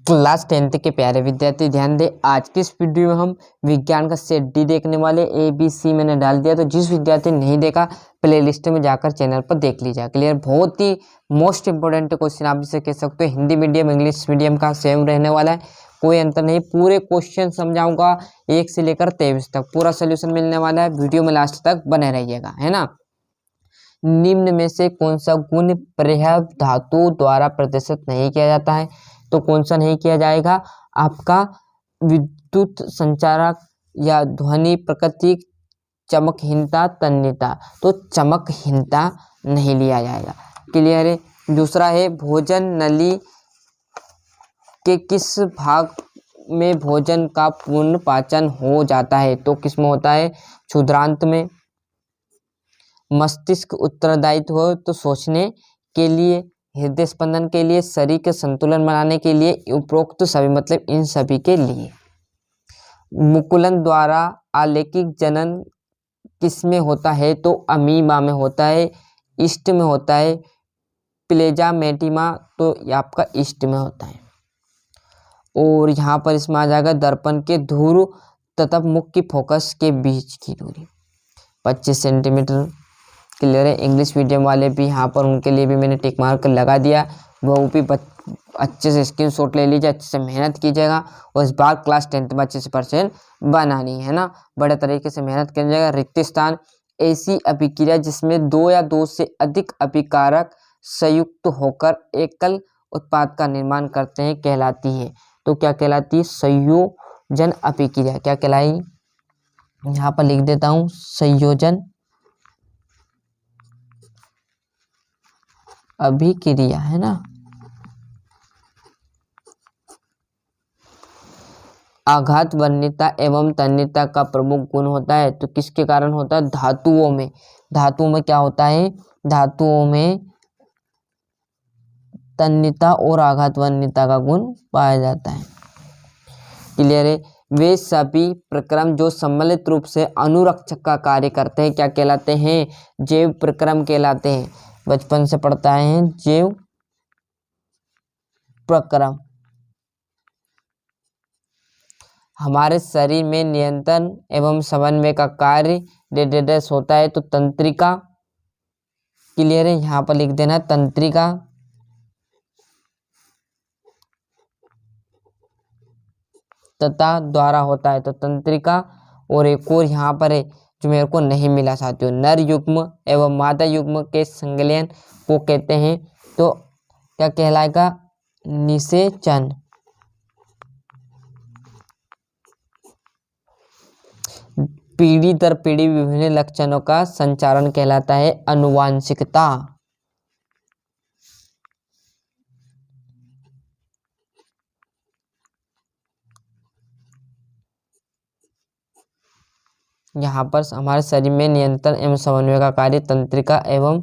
Class 10th के प्यारे विद्यार्थी ध्यान दें, आज की इस वीडियो में हम विज्ञान का सेट डी देखने वाले। ए बी सी मैंने डाल दिया, तो जिस विद्यार्थी ने नहीं देखा प्लेलिस्ट में जाकर चैनल पर देख लीजिए। क्लियर, बहुत ही मोस्ट इंपोर्टेंट क्वेश्चन आप जिसे कह सकते हो। हिंदी मीडियम इंग्लिश मीडियम का सेम रहने वाला है, कोई अंतर नहीं। पूरे क्वेश्चन समझाऊंगा 1 से लेकर 23 तक, पूरा सोल्यूशन मिलने वाला है। वीडियो में लास्ट तक बने रहिएगा, है ना। निम्न में से कौन सा गुण पर्याप्त धातु द्वारा प्रदर्शित नहीं किया जाता है? तो कौन सा नहीं किया जाएगा? आपका विद्युत संचारक या ध्वनि प्रकृति, चमकहीनता, तन्यता। तो चमकहीनता नहीं लिया जाएगा। क्लियर है। दूसरा है भोजन नली के किस भाग में भोजन का पूर्ण पाचन हो जाता है? तो किस में होता है? क्षुद्रांत में। मस्तिष्क उत्तरदायित्व हो तो सोचने के लिए, हृदय स्पंदन के लिए, शरीर के संतुलन बनाने के लिए, उपरोक्त सभी मतलब इन सभी के लिए। मुकुलन द्वारा आलेखिक जनन किस में होता है? तो अमीबा में होता है, ईस्ट में होता है, प्लेजामेटिमा, तो ये आपका ईस्ट में होता है। और यहाँ पर इसमें आ जाएगा दर्पण के ध्रुव तथा मुख्य फोकस के बीच की दूरी 25 सेंटीमीटर। क्लियर है। इंग्लिश मीडियम वाले भी यहाँ पर, उनके लिए भी मैंने टिक मार्क लगा दिया। वो भी अच्छे से स्क्रीनशॉट ले लीजिए, अच्छे से मेहनत कीजिएगा और इस बार क्लास 10th में अच्छे से परसेंट बनानी है ना। बड़े तरीके से मेहनत कीजिएगा। रिक्त स्थान ऐसी अभिक्रिया जिसमें 2 या 2 से अधिक अभिकारक संयुक्त होकर एकल उत्पाद का निर्माण करते हैं कहलाती है। तो क्या कहलाती है? संयोजन अभिक्रिया। क्या कहलाई? यहाँ पर लिख देता हूँ, संयोजन अभिक्रिया, है ना। आघात वन्यता एवं तन्यता का प्रमुख गुण होता है। तो किसके कारण होता है? धातुओं में। धातुओं में क्या होता है? धातुओं में तन्यता और आघात वन्यता का गुण पाया जाता है। क्लियर है। वे सभी प्रक्रम जो सम्मिलित रूप से अनुरक्षक का कार्य करते हैं क्या कहलाते हैं? जैव प्रक्रम कहलाते हैं। बचपन से पढ़ता है जैव प्रक्रम। हमारे शरीर में नियंत्रण एवं समन्वय का कार्य डेडेडस होता है, तो तंत्रिका। क्लियर है। यहाँ पर लिख देना तंत्रिका। तथा द्वारा होता है, तो तंत्रिका। और एक और यहाँ पर है जो मेरे को नहीं मिला साथियों, नर युग्म एवं मादा युग्म के संलयन को कहते हैं। तो क्या कहलाएगा? निषेचन। पीढ़ी दर पीढ़ी विभिन्न लक्षणों का संचारण कहलाता है आनुवांशिकता। यहाँ पर हमारे शरीर में नियंत्रण एवं समन्वय का कार्य तंत्रिका एवं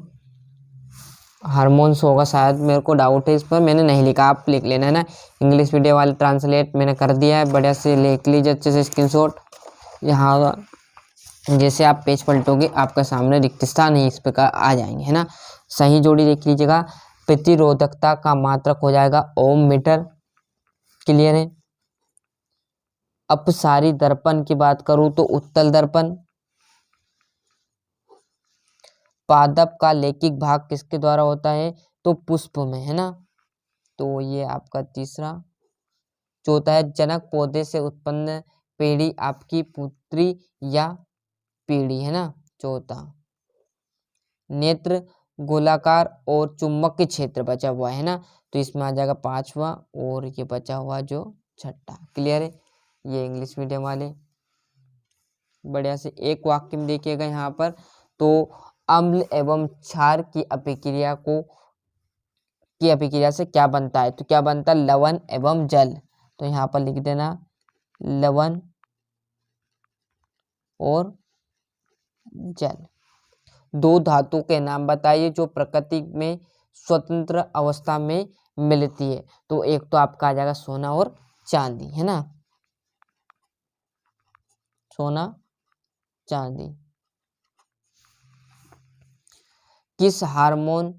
हार्मोन्स होगा। शायद मेरे को डाउट है इस पर, मैंने नहीं लिखा, आप लिख लेना, है ना। इंग्लिश वीडियो वाले ट्रांसलेट मैंने कर दिया है, बढ़िया से लिख लीजिए अच्छे से स्क्रीनशॉट। यहाँ जैसे आप पेज पलटोगे आपके सामने रिक्त स्थान ही इस प्रकार आ जाएंगे, है ना। सही जोड़ी देख लीजिएगा। प्रतिरोधकता का मात्रक हो जाएगा ओम मीटर। क्लियर है। अपसारी दर्पण की बात करूं तो उत्तल दर्पण। पादप का लैंगिक भाग किसके द्वारा होता है? तो पुष्प में, है ना। तो ये आपका तीसरा। चौथा है जनक पौधे से उत्पन्न पेड़ी आपकी पुत्री या पीढ़ी, है ना। चौथा। नेत्र गोलाकार और चुंबकीय क्षेत्र बचा हुआ है ना, तो इसमें आ जाएगा 5वां और ये बचा हुआ जो 6ठा। क्लियर है। ये इंग्लिश मीडियम वाले बढ़िया से एक वाक्य में देखिएगा यहाँ पर, तो अम्ल एवं क्षार की अभिक्रिया से क्या बनता है? तो क्या बनता है? लवण एवं जल। तो यहाँ पर लिख देना लवण और जल। 2 धातु के नाम बताइए जो प्रकृति में स्वतंत्र अवस्था में मिलती है। तो एक तो आपका आ जाएगा सोना और चांदी, है ना। सोना चांदी। किस हार्मोन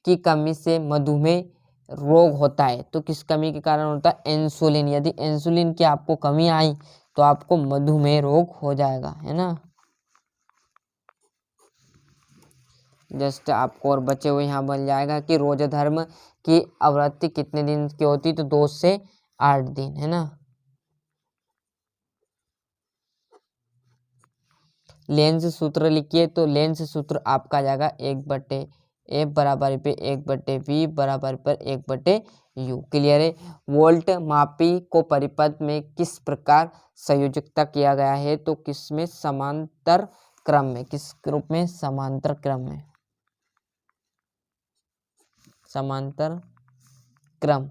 की कमी से मधुमेह रोग होता है तो किस कमी के कारण होता है, इंसुलिन। यदि इंसुलिन की आपको कमी आई तो आपको मधुमेह रोग हो जाएगा, है ना। जस्ट आपको और बचे हुए यहाँ बन जाएगा कि रोजा धर्म की आवृत्ति कितने दिन की होती, तो 2 से 8 दिन, है ना। लेंस सूत्र लिखिए, तो लेंस सूत्र आपका आ जाएगा 1/F बराबर पे 1/V बराबर पर 1/U। क्लियर है। वोल्ट मापी को परिपथ में किस प्रकार संयोजकता किया गया है, तो किसमें, समांतर क्रम में। किस रूप में, समांतर क्रम में, समांतर क्रम।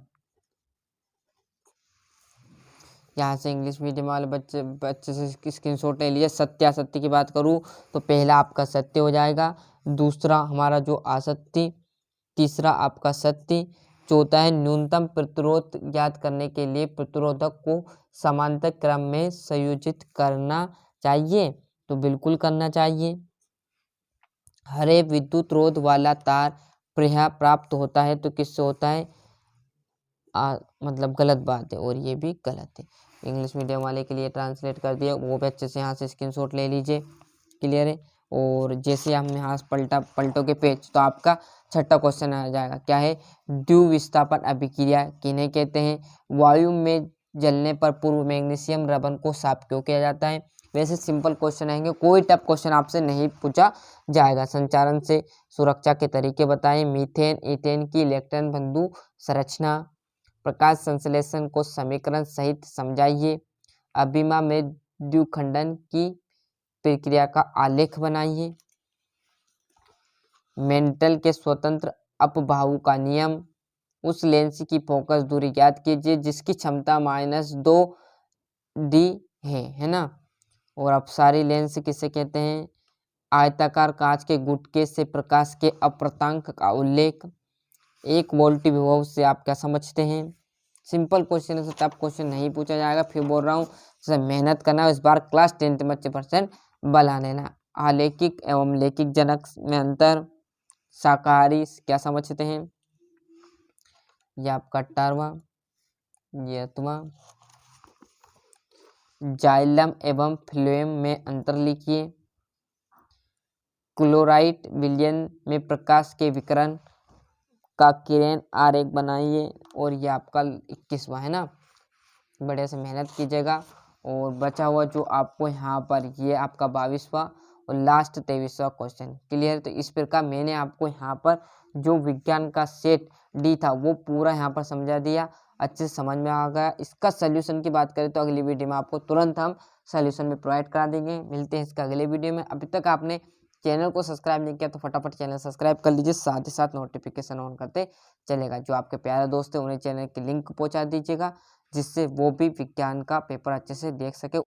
यहाँ से इंग्लिश मीडियम वाले बच्चे से स्क्रीनशॉट ले लिया। सत्यासत्य की बात करूँ तो पहला आपका सत्य हो जाएगा, दूसरा हमारा जो असत्य, तीसरा आपका सत्य, चौथा है न्यूनतम प्रतिरोध ज्ञात करने के लिए प्रतिरोधक को समांतर क्रम में संयोजित करना चाहिए, तो बिल्कुल करना चाहिए। हरे विद्युत रोध वाला तार प्राप्त होता है, तो किससे होता है, मतलब गलत बात है और ये भी गलत है। इंग्लिश मीडियम वाले के लिए ट्रांसलेट कर दिया, वो भी अच्छे से यहाँ से स्क्रीनशॉट ले लीजिए। क्लियर है। और जैसे हम यहाँ पलटोगे पेज तो आपका छठा क्वेश्चन आ जाएगा, क्या है, द्विविस्थापन अभिक्रिया किन्हें कहते हैं, वायु में जलने पर पूर्व मैग्नीशियम रबन को साफ क्यों किया जाता है। वैसे सिंपल क्वेश्चन आएंगे, कोई टफ क्वेश्चन आपसे नहीं पूछा जाएगा। संचारण से सुरक्षा के तरीके बताएं, मीथेन ईथेन की इलेक्ट्रॉन बंधु संरचना, प्रकाश संश्लेषण को समीकरण सहित समझाइए, अभिमा में द्विखंडन की प्रक्रिया का आलेख बनाइए, मेंटल के स्वतंत्र अपबाहु का नियम, उस लेंस की फोकस दूरी ज्ञात कीजिए जिसकी क्षमता -2D है ना। और अपसारी लेंस किसे कहते हैं, आयताकार कांच के गुटके से प्रकाश के अप्राप्तांक का उल्लेख, 1 वोल्ट विभव से आप क्या समझते हैं। सिंपल क्वेश्चन है, टफ क्वेश्चन नहीं पूछा जाएगा। फिर बोल रहा हूँ मेहनत करना, इस बार क्लास 10 में 80% बना लेना। आलेखिक एवं लेखिक जनक में अंतर, शाकाहारी क्या समझते हैं, ये आपका 18वां, ये 8वां। जाइलम एवं फ्लोएम में अंतर लिखिए, क्लोराइड विलयन में प्रकाश के विकिरण का किरण आरेख बनाइए। और ये आपका 21वां है ना। बढ़िया से मेहनत कीजिएगा। और बचा हुआ जो आपको यहाँ पर ये आपका 22वां और लास्ट 23वां क्वेश्चन। क्लियर। तो इस प्रकार मैंने आपको यहाँ पर जो विज्ञान का सेट डी था वो पूरा यहाँ पर समझा दिया, अच्छे से समझ में आ गया। इसका सोल्यूशन की बात करें तो अगली वीडियो में आपको तुरंत हम सोल्यूशन में प्रोवाइड करा देंगे। मिलते हैं इसका अगले वीडियो में। अभी तक आपने चैनल को सब्सक्राइब नहीं किया तो फटाफट चैनल सब्सक्राइब कर लीजिए, साथ ही साथ नोटिफिकेशन ऑन करते चलेगा। जो आपके प्यारे दोस्त है उन्हें चैनल की लिंक पहुंचा दीजिएगा, जिससे वो भी विज्ञान का पेपर अच्छे से देख सके।